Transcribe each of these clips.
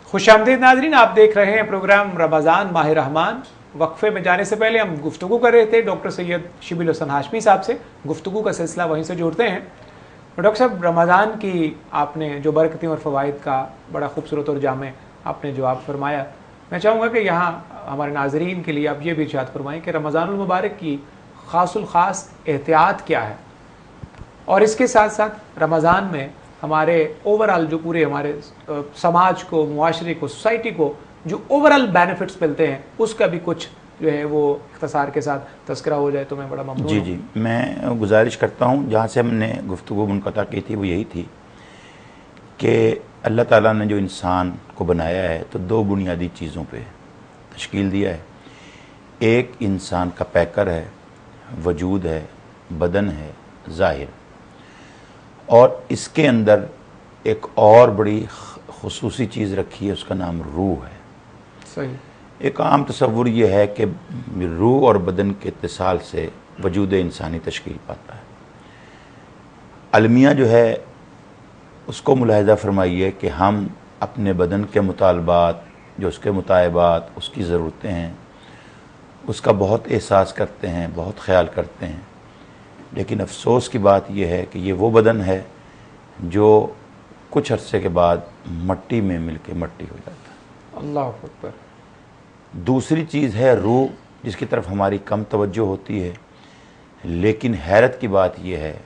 खुश आमदीद नाज़रीन, आप देख रहे हैं प्रोग्राम रमज़ान माह रहमान। वक्फे में जाने से पहले हम गुफ्तगू कर रहे थे डॉक्टर सैयद शिबिल हसन हाशमी साहब से। गुफ्तगू का सिलसिला वहीं से जोड़ते हैं। डॉक्टर साहब, रमज़ान की आपने जो बरकतें और फ़वाइद का बड़ा खूबसूरत और जामे आपने जवाब फरमाया, मैं चाहूँगा कि यहाँ हमारे नाज़रीन के लिए आप ये भी इरशाद फरमाएँ कि रमज़ानुल मुबारक की ख़ासुल ख़ास एहतियात क्या है, और इसके साथ साथ रमज़ान में हमारे ओवरऑल जो पूरे हमारे समाज को, मुआशरे को, सोसाइटी को जो ओवरऑल बेनिफिट्स मिलते हैं उसका भी कुछ जो है वो इख्तिसार के साथ तज़किरा हो जाए तो मैं बड़ा ममनून हूँ। जी, मैं गुजारिश करता हूँ, जहाँ से हमने गुफ्तगू मुनक़ता की थी वो यही थी कि अल्लाह ताला ने जो इंसान को बनाया है तो दो बुनियादी चीज़ों पे तश्कील दिया है। एक इंसान का पैकर है, वजूद है, बदन है, ज़ाहिर, और इसके अंदर एक और बड़ी खुसूसी चीज़ रखी है, उसका नाम रूह है। सही। एक आम तसव्वुर ये है कि रूह और बदन के इत्तिसाल से वजूद इंसानी तश्कील पाता है। अलमिया जो है उसको मुलाहिज़ा फरमाइए कि हम अपने बदन के मुतालबात, जो उसके मुतायबात, उसकी ज़रूरतें हैं, उसका बहुत एहसास करते हैं, बहुत ख्याल करते हैं, लेकिन अफसोस की बात यह है कि ये वो बदन है जो कुछ अरसे के बाद मट्टी में मिलके मट्टी हो जाता है। अल्लाह अकबर। दूसरी चीज़ है रूह, जिसकी तरफ हमारी कम तवज्जो होती है, लेकिन हैरत की बात यह है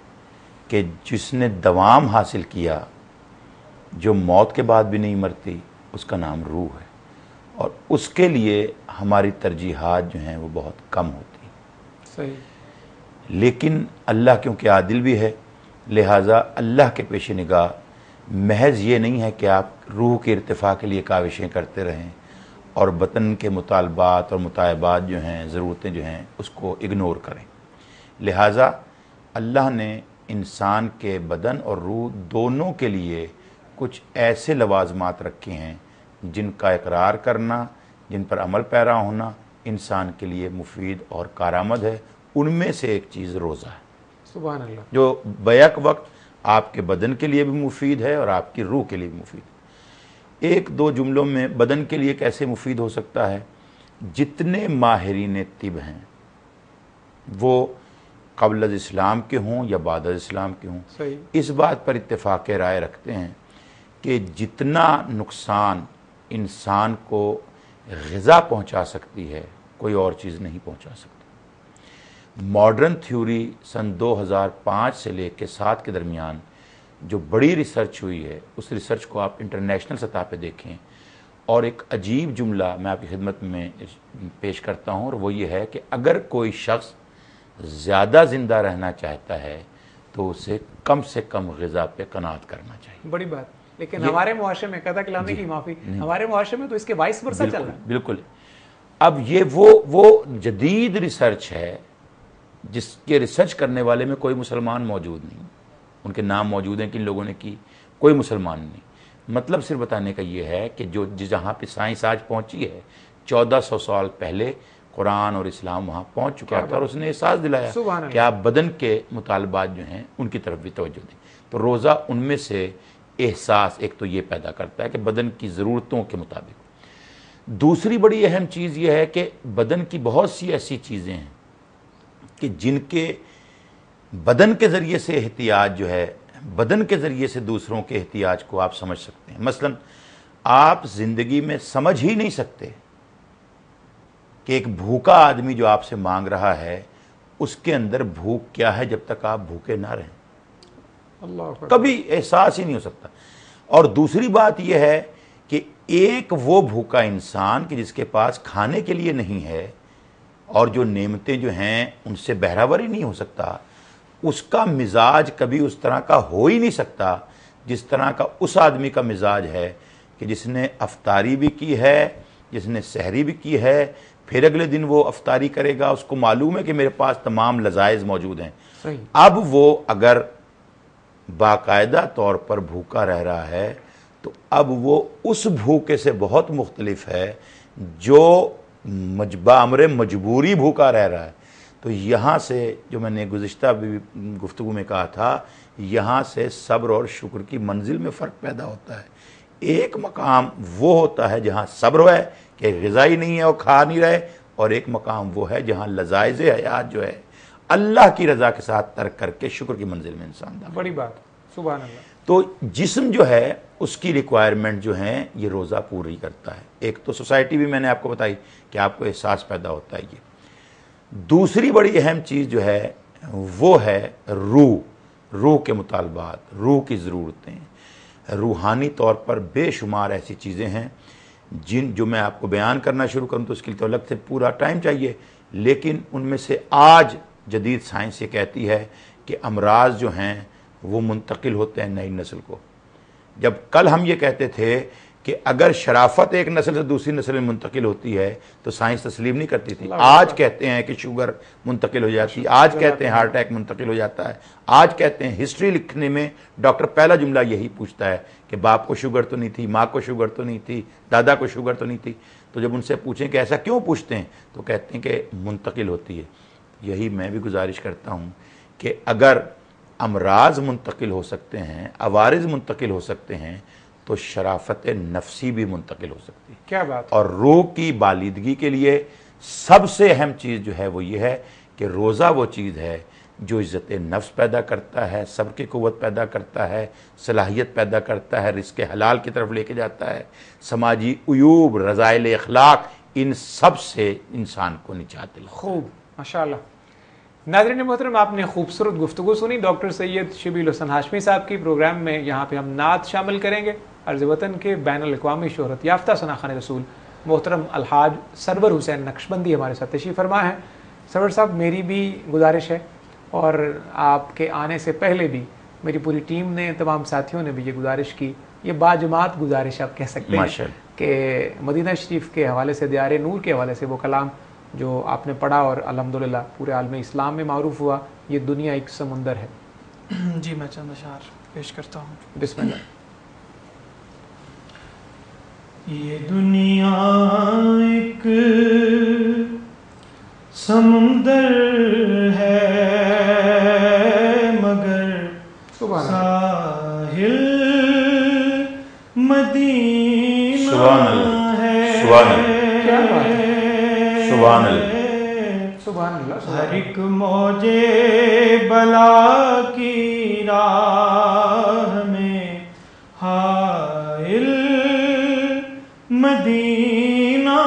कि जिसने दवाम हासिल किया, जो मौत के बाद भी नहीं मरती, उसका नाम रूह है, और उसके लिए हमारी तरजीहात जो हैं वो बहुत कम होती हैं। सही। लेकिन अल्लाह क्योंकि आदिल भी है, लिहाजा अल्लाह के पेश निगाह महज ये नहीं है कि आप रूह के इर्तिफा के लिए काविशें करते रहें और बदन के मुतालबात और मुतायबात जो हैं, ज़रूरतें जो हैं, उसको इग्नोर करें। लिहाजा अल्लाह ने इंसान के बदन और रूह दोनों के लिए कुछ ऐसे लवाजमात रखे हैं जिनका इकरार करना, जिन पर अमल पैरा होना इंसान के लिए मुफीद और कारआमद है। उनमें से एक चीज़ रोज़ा है, सुभान अल्लाह, जो बैक वक्त आपके बदन के लिए भी मुफीद है और आपकी रूह के लिए भी मुफीद है। एक दो जुमलों में बदन के लिए कैसे मुफीद हो सकता है? जितने माहिरीन तिब हैं वो क़ब्ल इस्लाम के हों या बाद इस्लाम के हों, सही, इस बात पर इत्तेफाक राय रखते हैं कि जितना नुकसान इंसान को ग़िज़ा पहुंचा सकती है, कोई और चीज़ नहीं पहुंचा सकती। मॉडर्न थ्योरी सन 2005 से लेकर 7 के दरमियान जो बड़ी रिसर्च हुई है, उस रिसर्च को आप इंटरनेशनल सतह पे देखें, और एक अजीब जुमला मैं आपकी खिदमत में पेश करता हूँ, और वो ये है कि अगर कोई शख्स ज़्यादा ज़िंदा रहना चाहता है तो उसे कम से कम ग़िज़ा पे कनात करना चाहिए। बड़ी बात। लेकिन हमारे मुआशरे में, कदा कलामी की माफ़ी, हमारे मुआशरे में तो इसके वाइस वर्सा चल रहा है। बिल्कुल। अब ये वो जदीद रिसर्च है जिसके रिसर्च करने वाले में कोई मुसलमान मौजूद नहीं। उनके नाम मौजूद हैं, किन लोगों ने की, कोई मुसलमान नहीं। मतलब सिर्फ बताने का ये है कि जो जहाँ पे साइंस आज पहुँची है, 1400 साल पहले कुरान और इस्लाम वहाँ पहुँच चुका था, और उसने एहसास दिलाया कि आप बदन के मुतालबात जो हैं उनकी तरफ भी तवज्जो दें। तो रोज़ा उनमें से एहसास एक तो ये पैदा करता है कि बदन की ज़रूरतों के मुताबिक। दूसरी बड़ी अहम चीज़ ये है कि बदन की बहुत सी ऐसी चीज़ें हैं कि जिनके बदन के ज़रिए से एहतियाज जो है, बदन के ज़रिए से दूसरों के एहतियाज को आप समझ सकते हैं। मसलन आप ज़िंदगी में समझ ही नहीं सकते कि एक भूखा आदमी जो आपसे मांग रहा है उसके अंदर भूख क्या है जब तक आप भूखे ना रहें। अल्लाह, कभी एहसास ही नहीं हो सकता। और दूसरी बात यह है कि एक वो भूखा इंसान कि जिसके पास खाने के लिए नहीं है और जो नेमतें जो हैं उनसे बहरावर ही नहीं हो सकता, उसका मिजाज कभी उस तरह का हो ही नहीं सकता जिस तरह का उस आदमी का मिजाज है कि जिसने अफ्तारी भी की है, जिसने सहरी भी की है, फिर अगले दिन वो अफ्तारी करेगा, उसको मालूम है कि मेरे पास तमाम लजाइज मौजूद हैं। सही। अब वो अगर बाकायदा तौर पर भूखा रह रहा है तो अब वो उस भूखे से बहुत मुख्तलिफ है जो बामरे मजबूरी भूखा रह रहा है। तो यहाँ से जो मैंने गुज़िश्ता भी गुफ्तगू में कहा था, यहाँ से सब्र और शुक्र की मंजिल में फ़र्क पैदा होता है। ایک مقام وہ ہوتا ہے جہاں صبر ہے کہ غذائی نہیں ہے اور کھا نہیں رہے، اور ایک مقام وہ ہے جہاں لذائذ حیات جو ہے اللہ کی رضا کے ساتھ ترک کر کے شکر کی منزل میں انسان داخل۔ بڑی بات، سبحان اللہ۔ تو جسم جو ہے اس کی ریکوائرمنٹ جو ہیں یہ روزہ پوری کرتا ہے۔ ایک تو سوسائٹی بھی میں نے آپ کو بتائی کہ آپ کو احساس پیدا ہوتا ہے یہ۔ دوسری بڑی اہم چیز جو ہے وہ ہے روح کے مطالبات، روح کی ضرورتیں۔ روحانی طور پر بے شمار ایسی چیزیں ہیں جو میں آپ کو بیان کرنا شروع کروں تو اس کے لیے تو الگ سے پورا ٹائم چاہیے، لیکن ان میں سے آج جدید سائنس یہ کہتی ہے کہ امراض جو ہیں وہ منتقل ہوتے ہیں نئی نسل کو۔ جب کل ہم یہ کہتے تھے کہ اگر شرافت ایک نسل سے دوسری نسل میں منتقل ہوتی ہے تو سائنس تسلیم نہیں کرتی تھی، آج کہتے ہیں کہ شوگر منتقل ہو جاتی ہے، آج کہتے ہیں ہارٹ اٹیک منتقل ہو جاتا ہے، آج کہتے ہیں ہسٹری لکھنے میں ڈاکٹر پہلا جملہ یہی پوچھتا ہے کہ باپ کو شوگر تو نہیں تھی، ماں کو شوگر تو نہیں تھی، دادا کو شوگر تو نہیں تھی۔ تو جب ان سے پوچھیں کہ ایسا کیوں پوچھتے ہیں تو کہتے ہیں کہ منتقل ہوتی ہے۔ یہی میں بھی گزارش کرتا ہوں کہ اگر امراض منتقل ہو سکتے ہیں، عوارض منتقل ہو سکتے ہیں، تو شرافت نفسی بھی منتقل ہو سکتی ہے۔ کیا بات۔ اور روح کی بالیدگی کے لیے سب سے اہم چیز جو ہے وہ یہ ہے کہ روزہ وہ چیز ہے جو عزت نفس پیدا کرتا ہے، صبر کی قوت پیدا کرتا ہے، صلاحیت پیدا کرتا ہے، رزق حلال کی طرف لے کے جاتا ہے، سماجی عیوب، رذائل اخلاق، ان سب سے انسان کو نجات دلاتا ہے۔ خوب، ماشاءاللہ۔ ناظرین محترم، آپ نے خوبصورت گفتگو سنی ڈاکٹر سید شبیل حسن ہاشمی صاحب کی۔ پروگرام میں یہاں پہ ہم نعت شامل کریں گے۔ عرض وطن کے بین الاقوامی شہرت یافتہ ثناخوان رسول محترم الحاج سرور حسین نقشبندی ہمارے ساتھ تشریف فرما ہے۔ سرور صاحب، میری بھی گزارش ہے اور آپ کے آنے سے پہلے بھی میری پوری ٹیم نے، تمام ساتھیوں نے بھی یہ گزارش کی، یہ باجماعت گزارش آپ کہہ سکتے ہیں کہ مدینہ شریف کے حوالے سے، دیار نور کے حوالے سے وہ کلام جو آپ نے پڑھا اور الحمدللہ پورے عالم اسلام میں معروف ہوا، یہ دنیا ایک سمندر ہے۔ جی میں چند اشعار پیش کرتا ہوں۔ بسم اللہ۔ یہ دنیا ایک سمندر ہے مگر ساحل مدینہ ہے۔ کیا بات ہے، سبحان اللہ، سبحان اللہ۔ ہر ایک موجے بلا کی راہ میں حائل مدینہ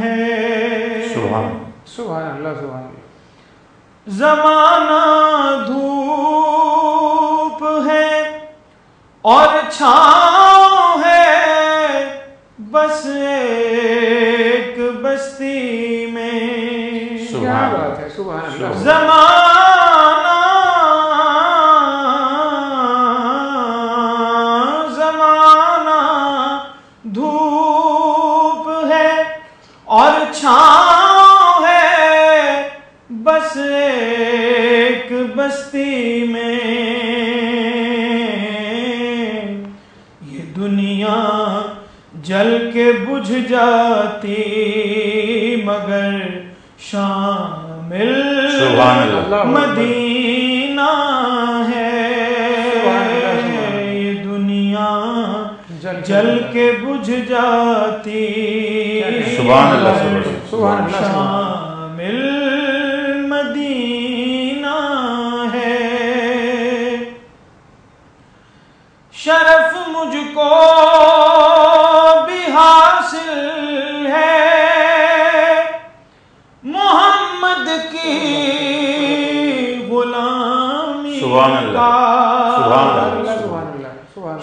ہے۔ سبحان اللہ، سبحان اللہ۔ زمانہ دھوپ ہے اور چھاؤں ہے، بس ایک بستی میں۔ کیا بات ہے، سبحان اللہ۔ زمانہ دھوپ ہے اور چھاؤں ہے، بس ایک بستی میں۔ یہ دنیا جل کے بجھ جاتی مگر شامل مدینہ ہے۔ یہ دنیا جل کے بجھ جاتی سبحان اللہ، شامل مدینہ ہے۔ شرف مجھ کو بھی حاصل ہے محمد کی غلامی کا۔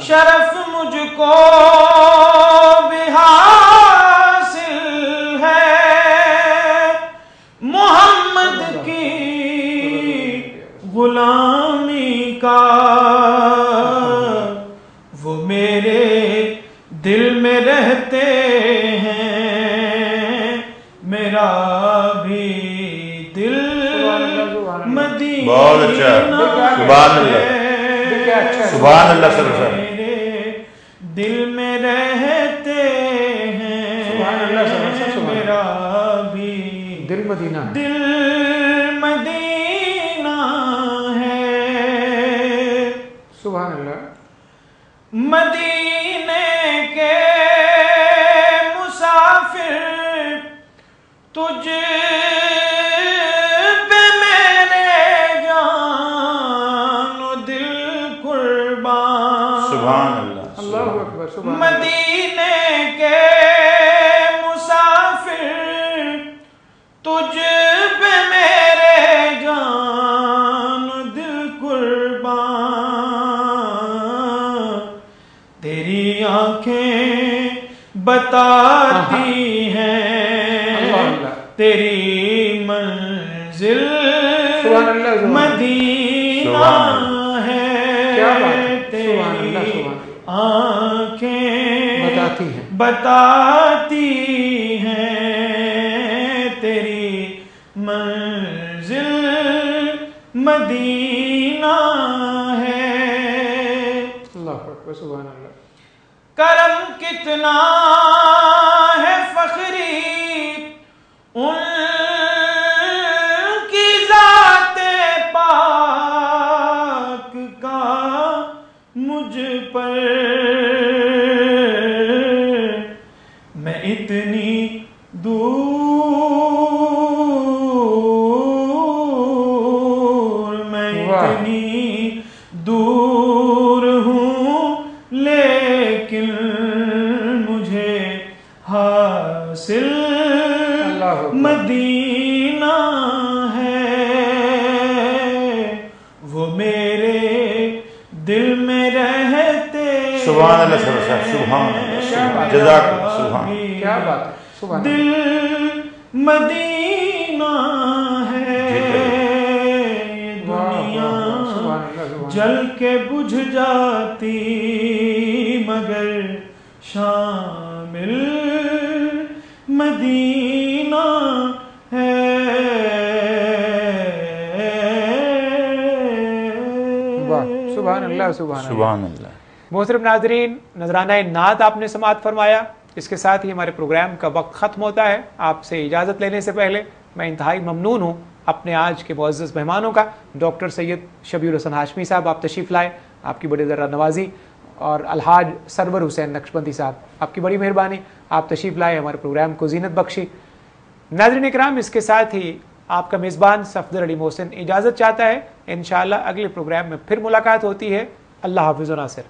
شرف مجھ کو بھی حاصل ہے محمد کی غلامی کا۔ وہ میرے دل میں رہتے ہیں، میرا بھی دل مدینہ ہے۔ سبحان اللہ، سبحان اللہ۔ میرے دل میں رہتے ہیں، میرا بھی دل مدینہ، دل مدینہ ہے۔ سبحان اللہ۔ مدینے تجھ پہ میرے جان دل قربان، تیری آنکھیں بتاتی ہیں تیری منزل مدینہ ہے، تیری آنکھیں بتاتی ہیں تیری منزل مدینہ ہے۔ اللہ اکبر، سبحان اللہ۔ کرم کتنا ہے فخری ان کی ذات پاک کا مجھ پر، میں اتنی دور، میں اتنی دور ہوں لیکن مجھے حاصل مدینہ ہے، وہ میرے دل میں رہتے سبحان اللہ، سبحان اللہ، جزاک اللہ، سبحان اللہ، کیا بات ہے، سبحان اللہ۔ دل مدینہ ہے، دنیا جل کے بجھ جاتی مگر شامل مدینہ ہے۔ سبحان اللہ، سبحان اللہ، سبحان اللہ۔ محترم ناظرین، نذرانہ نعت آپ نے سماعت فرمایا۔ اس کے ساتھ ہی ہمارے پروگرام کا وقت ختم ہوتا ہے۔ آپ سے اجازت لینے سے پہلے میں انتہائی ممنون ہوں اپنے آج کے معزز مہمانوں کا، ڈاکٹر سید شبیر الحسن ہاشمی صاحب، آپ تشریف لائے، آپ کی بڑی ذرا نوازی، اور الحاج سرور حسین نقشبندی صاحب، آپ کی بڑی مہربانی، آپ تشریف لائے، ہمارے پروگرام کو زینت بخشی۔ ناظرین اکرام، اس کے ساتھ ہی آپ کا میزبان صفدر علی محسن اجازت چاہتا ہے۔ انشاءاللہ اگلے پروگرام میں پھر ملاقات ہوتی ہے۔ اللہ حافظ و ناصر۔